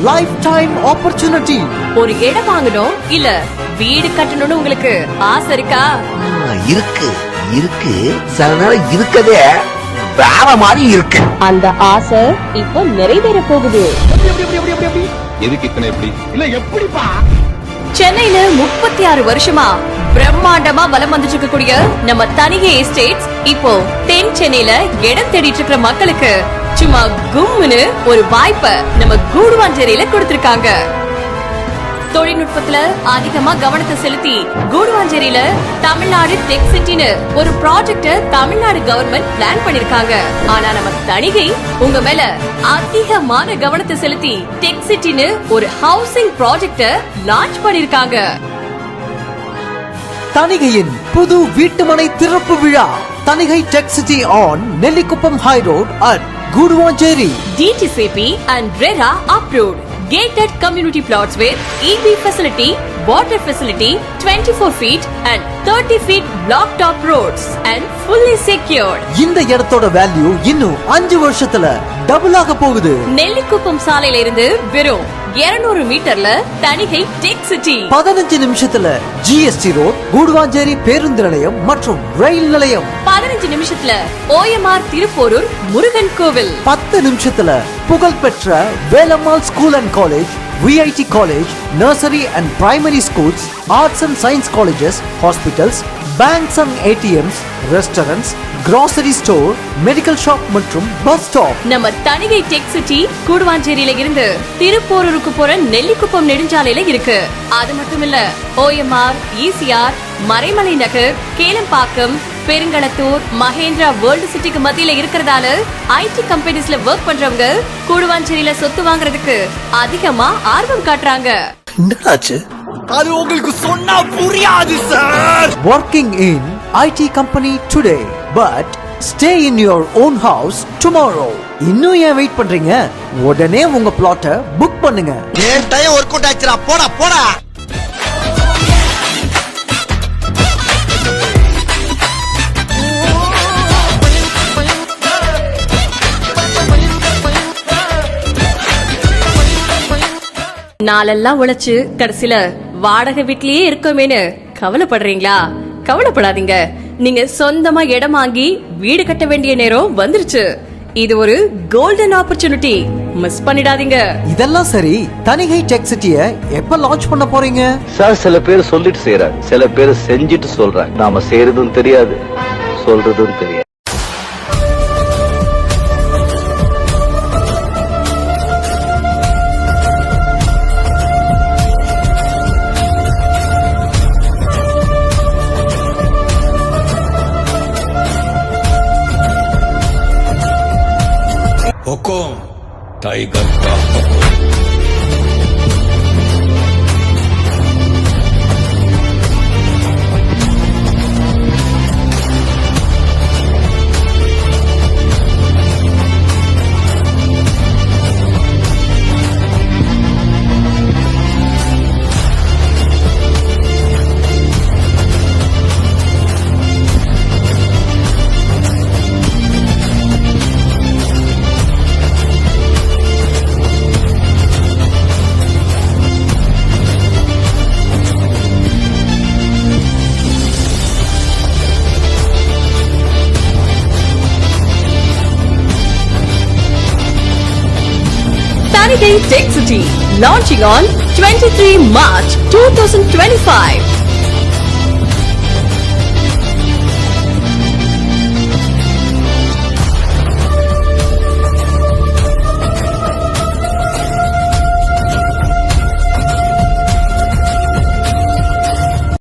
Life time opportunity. ஒரு இடம் வாங்கணும் இல்ல வீடு கட்டணும்னு உங்களுக்கு ஆசை இருக்கா? இருக்கு இருக்கு, சில நேரம் இருக்கதே வேற மாதிரி இருக்கு. அந்த ஆசை இப்போ நிறைவேற போகுது. எதுக்கு இத்தனை எப்படி இல்ல எப்படிப்பா? சென்னையில 36 வருஷமா பிரம்மாண்டமா வலம் வந்துட்டு இருக்கக்கூடிய நம்ம தனிகை எஸ்டேட்ஸ் இப்போ தென் சென்னையில இடம் தேடிட்டு இருக்கிற மக்களுக்கு சும்மா கும்முன்னு ஒரு வாய்ப்பை நம்ம கூடுவாஞ்சேரியில கொடுத்திருக்காங்க. தொழில்நுட்பத்துல அதிகமா கவனத்தை செலுத்தி கூடுவாஞ்சேரியில தமிழ்நாடு டெக் சிட்டின்னு ஒரு ப்ராஜெக்ட தமிழ்நாடு கவர்மெண்ட் பிளான் பண்ணிருக்காங்க. ஆனா நம்ம தனிகை உங்க மேல அதிகமான கவனத்தை செலுத்தி டெக் சிட்டின்னு ஒரு ஹவுசிங் ப்ராஜெக்ட லான்ச் பண்ணிருக்காங்க. தனிகையின் புது வீட்டுமனை திறப்பு விழா. Thanigai tech city on Nellikuppam high road at Guduvancheri. DTCP and RERA approved. Gated community plots with EV facility, water facility, 24 feet and 30 feet block top roads and fully secured. இந்த இடத்தோட வேல்யூ இன்னும் 5 வருஷத்துல டபுள் ஆக போகுது. நெல்லிக்குப்பம் சாலையில இருந்து வெறும் 200 மீட்டர்ல தனிகை டெக் சிட்டி. 15 நிமிஷத்துல GST ரோட், கூடுவாஞ்சேரி பேருந்து நிலையம் மற்றும் ரயில் நிலையம். 15 நிமிஷத்துல OMR திருப்போரூர் முருகன் கோவில். 10 நிமிஷத்துல புகழ்பெற்ற Velammal school and college, VIT college, nursery and primary schools, arts and science colleges, hospitals, banks and ATMs, restaurants, grocery store, medical shop மற்றும் பஸ் ஸ்டாப். நம்ம தனிகை டெக் சிட்டி கூடுவாஞ்சேரியில இருந்து திருப்போரூருக்கு போற நெல்லிக்குப்பம் நெடுஞ்சாலையில இருக்கு. அது மட்டும் இல்ல OMR, ECR, மறைமலை நகர், கேளம்பாக்கம், பெருங்களத்தூர், மகேந்திரா வேர்ல்ட் சிட்டிக்கு மத்தியில இருக்கிறதால IT கம்பெனிஸ்ல ஒர்க் பண்றவங்க கூடுவாஞ்சேரியில சொத்து வாங்குறதுக்கு அதிகமா ஆர்வம் காட்டுறாங்க. என்னாச்சு? அது உங்களுக்கு சொன்னா புரியாது sir. Working in IT company today, but stay in your own house tomorrow. இன்னும் ஏன் வெயிட் பண்றீங்க? உடனே உங்க பிளாட்டை புக் பண்ணுங்க. ஏன் டைம் வொர்க் அவுட் ஆச்சுடா, போடா போடா. நாளெல்லாம் உழைச்சு கடைசில வாடகை வீட்லயே இருக்கோமேனு கவலைப்படுறீங்களா? கவலைப்படாதீங்க. நீங்க சொந்தமா இடம் வாங்கி வீடு கட்ட வேண்டிய நேரம் வந்துருச்சு. இது ஒரு கோல்டன் ஆப்பர்ச்சுனிட்டி, மிஸ் பண்ணிடாதீங்க. இதெல்லாம் சரி, தனிகை டெக் சிட்டியை எப்ப லான்ச் பண்ண போறீங்க? சார், சில பேர் சொல்லிட்டு செய்யறாங்க, சில பேர் செஞ்சுட்டு சொல்றாங்க. நாம செய்யறதும் தெரியாது, சொல்றதும் தெரியாது. हुकुम टाइगर का हुकुम। Tanigai Tech City, launching on 23 March 2025.